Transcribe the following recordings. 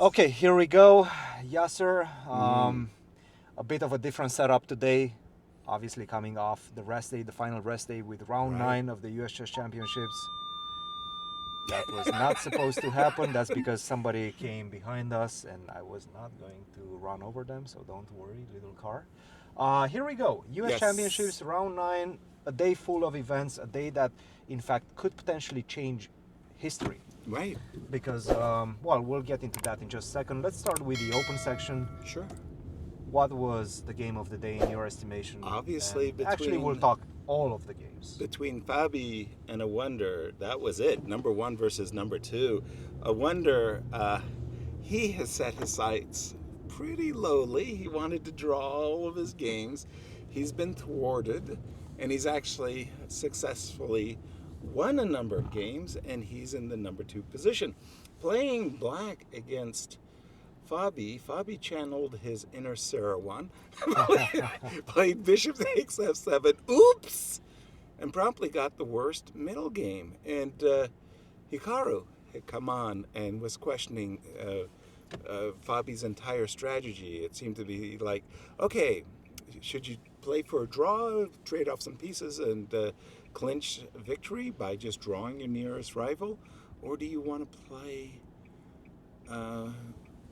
Okay, here we go. Yasser, a bit of a different setup today. Obviously, coming off the rest day, the final rest day with round 9 of the US Chess Championships. That was not supposed to happen. That's because somebody came behind us and I was not going to run over them, so don't worry, little car. Here we go. US Championships, round 9, a day full of events, a day that, in fact, could potentially change history. Right. Because, well, we'll get into that in just a second. Let's start with the open section. Sure. What was the game of the day in your estimation? Obviously, actually, we'll talk all of the games. Between Fabi and Awonder, that was it. Number 1 versus number 2. Awonder, he has set his sights pretty lowly. He wanted to draw all of his games. He's been thwarted, and he's actually successfully won a number of games, and he's in the number 2 position. Playing black against Fabi channeled his inner Sarawan, played bishop takes f7, oops, and promptly got the worst middle game. And Hikaru had come on and was questioning Fabi's entire strategy. It seemed to be like, okay, should you play for a draw, trade off some pieces, and clinch victory by just drawing your nearest rival? Or do you want to play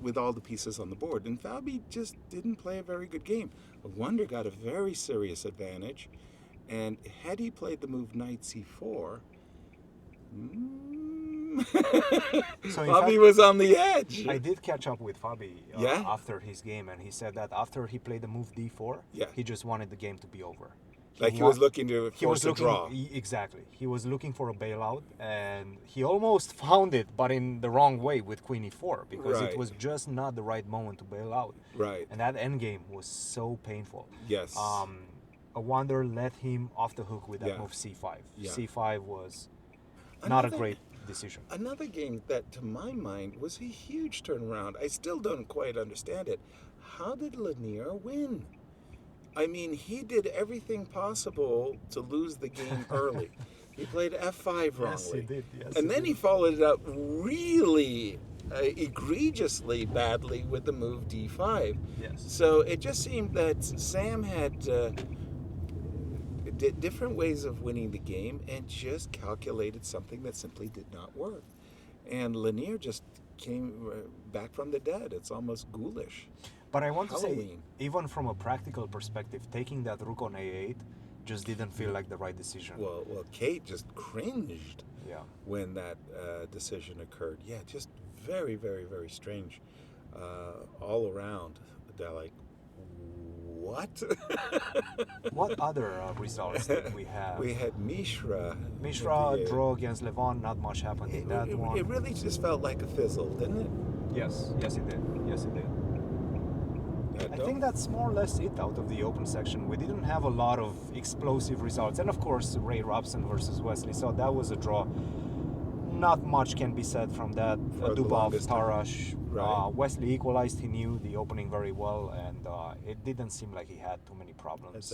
with all the pieces on the board? And Fabi just didn't play a very good game. Awonder got a very serious advantage, and had he played the move knight c4, So Fabi was on the edge. I did catch up with Fabi after his game, and he said that after he played the move d4, he just wanted the game to be over. He was looking to force a draw. Exactly. He was looking for a bailout, and he almost found it, but in the wrong way with queen e4, because it was just not the right moment to bail out. Right. And that endgame was so painful. Yes. Awonder let him off the hook with that move c5. Yeah. c5 was not a great decision. Another game that, to my mind, was a huge turnaround. I still don't quite understand it. How did Lanier win? I mean, he did everything possible to lose the game early. He played f5 wrongly. Yes, he did. Yes, and then he followed it up really egregiously badly with the move d5. Yes. So it just seemed that Sam had different ways of winning the game and just calculated something that simply did not work. And Lanier just came back from the dead. It's almost ghoulish. But I want to say, even from a practical perspective, taking that rook on a8 just didn't feel like the right decision. Well, Kate just cringed when that decision occurred. Yeah, just very, very, very strange all around. They're like, what? What other results did we have? We had Mishra. Mishra draw against Levon. Not much happened in that one. It really just felt like a fizzle, didn't it? Yes, it did. Yes, it did. I think that's more or less it out of the open section. We didn't have a lot of explosive results. And of course, Robson versus Wesley. So that was a draw. Not much can be said from that. Dubov, Tarash. Right. Wesley equalized. He knew the opening very well. And it didn't seem like he had too many problems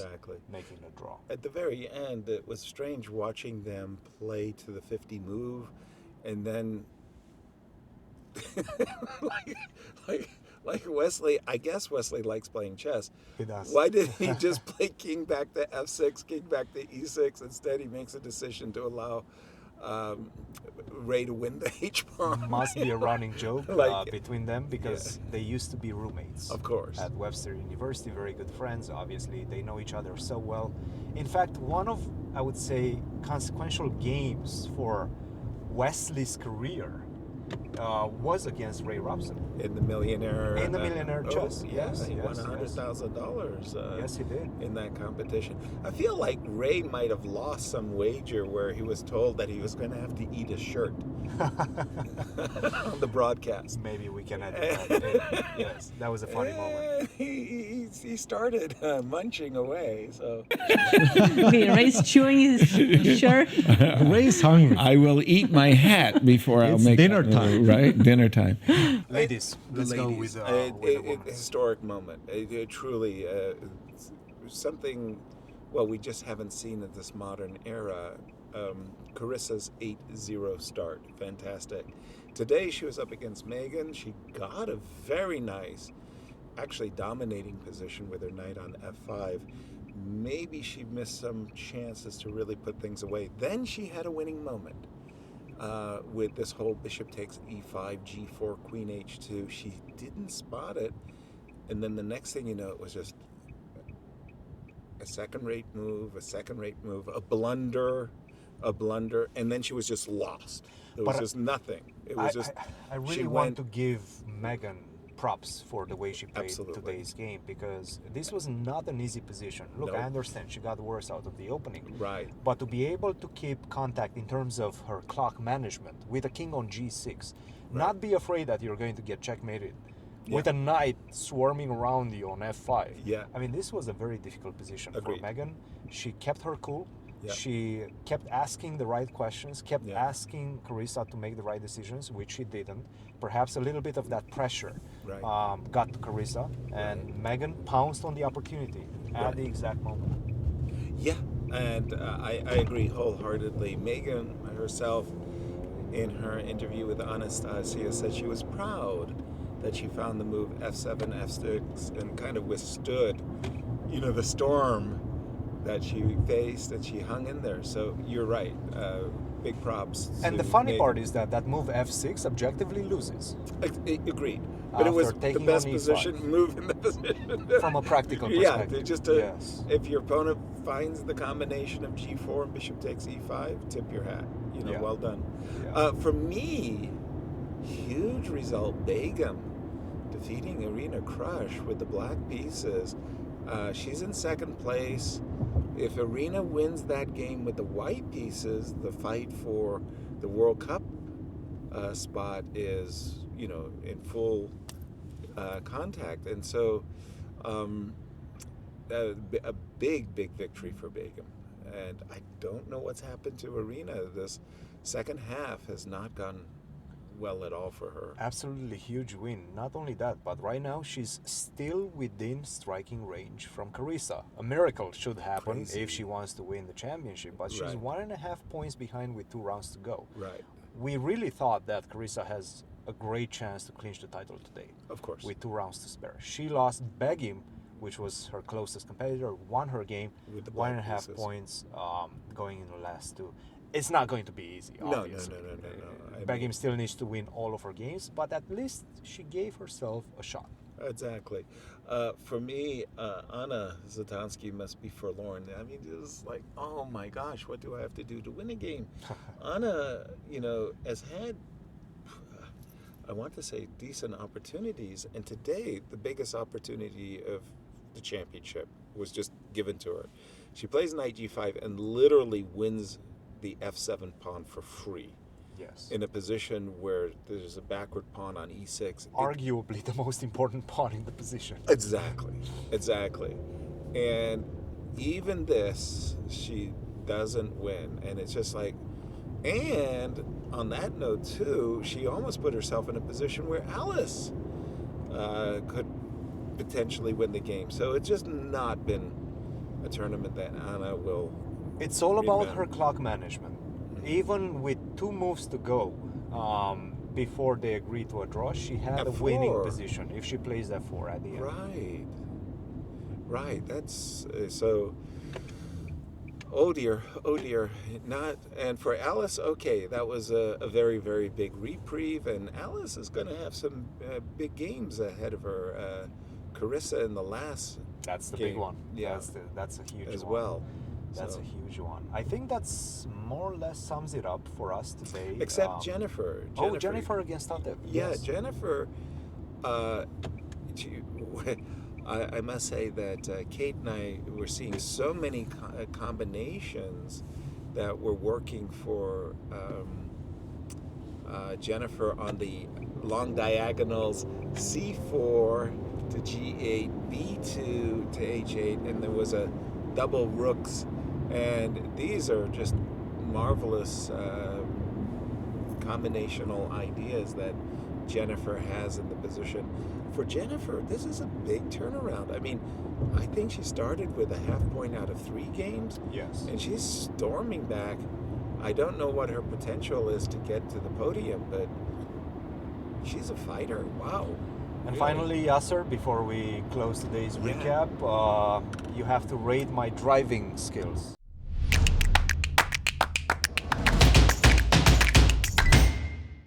making the draw. At the very end, it was strange watching them play to the 50 move. And then... like Wesley, I guess Wesley likes playing chess. He does. Why didn't he just play king back to f6, king back to e6? Instead, he makes a decision to allow Ray to win the h-pawn. Must be a running joke between them, because they used to be roommates. Of course. At Webster University, very good friends. Obviously, they know each other so well. In fact, one of, I would say, consequential games for Wesley's career was against Ray Robson in the millionaire chess. He won $100,000. Yes, he did in that competition. I feel like Ray might have lost some wager where he was told that he was going to have to eat a shirt on the broadcast. Maybe we can edit that. Yes, that was a funny moment. He started munching away. So okay, Ray's chewing his shirt. Ray's hungry. I will eat my hat before I'll make dinner time. Right, dinner time. Ladies, let's go with a historic moment. Truly something. Well, we just haven't seen in this modern era. Carissa's 8-0 start. Fantastic. Today she was up against Megan. She got a very nice, actually dominating position with her knight on f5. Maybe she missed some chances to really put things away. Then she had a winning moment with this whole bishop takes e5, g4, queen h2. She didn't spot it. And then the next thing you know, it was just a second-rate move, a blunder, and then she was just lost. There was just nothing. It was I really want to give Megan props for the way she played today's game, because this was not an easy position. Look, I understand she got worse out of the opening. Right. But to be able to keep contact in terms of her clock management with a king on g6, not be afraid that you're going to get checkmated. With a knight swarming around you on f5. Yeah. I mean, this was a very difficult position Agreed. for Megan. She kept her cool. Yeah. She kept asking the right questions, kept asking Carissa to make the right decisions, which she didn't. Perhaps a little bit of that pressure got to Carissa, and Megan pounced on the opportunity at the exact moment. Yeah, and I agree wholeheartedly. Megan herself, in her interview with Anastasia, said she was proud that she found the move f7, f6, and kind of withstood, the storm that she faced, and she hung in there. So you're right. Big props. And the funny part is that move f6 objectively loses. Agreed. But it was the best position move in the position. From a practical perspective. Yeah, just if your opponent finds the combination of g4 and bishop takes e5, tip your hat. Well done. Yeah. For me, huge result, Begum defeating Irina Crush with the black pieces. She's in second place. If Irina wins that game with the white pieces, the fight for the World Cup spot is, in full contact. And so a big victory for Begum. And I don't know what's happened to Irina. This second half has not gone well at all for her. Absolutely huge win. Not only that, but right now she's still within striking range from Carissa. A miracle should happen if she wants to win the championship, but she's 1.5 points behind with 2 rounds to go. Right. We really thought that Carissa has a great chance to clinch the title today. Of course. With 2 rounds to spare. She lost Begum, which was her closest competitor, won her game with 1.5 points going in the last 2. It's not going to be easy, obviously. No. Begum still needs to win all of her games, but at least she gave herself a shot. Exactly. For me, Anna Zatansky must be forlorn. I mean, it's like, oh my gosh, what do I have to do to win a game? Anna, has had, I want to say, decent opportunities. And today, the biggest opportunity of the championship was just given to her. She plays knight g5 and literally wins the f7 pawn for free. Yes. In a position where there's a backward pawn on e6. Arguably the most important pawn in the position. Exactly. And even this, she doesn't win. And it's just like, and on that note too, she almost put herself in a position where Alice could potentially win the game. So it's just not been a tournament that Anna will. It's all about her clock management. Even with 2 moves to go before they agree to a draw, she had a winning position if she plays f4 at the end. Right. That's so. Oh dear. Not. And for Alice, okay, that was a very, very big reprieve, and Alice is going to have some big games ahead of her. Carissa in the last. That's the game. big one. Yeah, that's a huge as one. well. That's a huge one. I think that's more or less sums it up for us today. Except Jennifer. Jennifer against Tatev. Yeah, yes. Jennifer. I must say that Kate and I were seeing so many combinations that were working for Jennifer on the long diagonals, c4 to g8, b2 to h8, and there was a double rooks. And these are just marvelous combinational ideas that Jennifer has in the position. For Jennifer, this is a big turnaround. I mean, I think she started with a half point out of 3 games. Yes. And she's storming back I don't know what her potential is to get to the podium, but she's a fighter. Wow. And Really. finally, Yasser, before we close today's Yeah. recap, you have to rate my driving skills.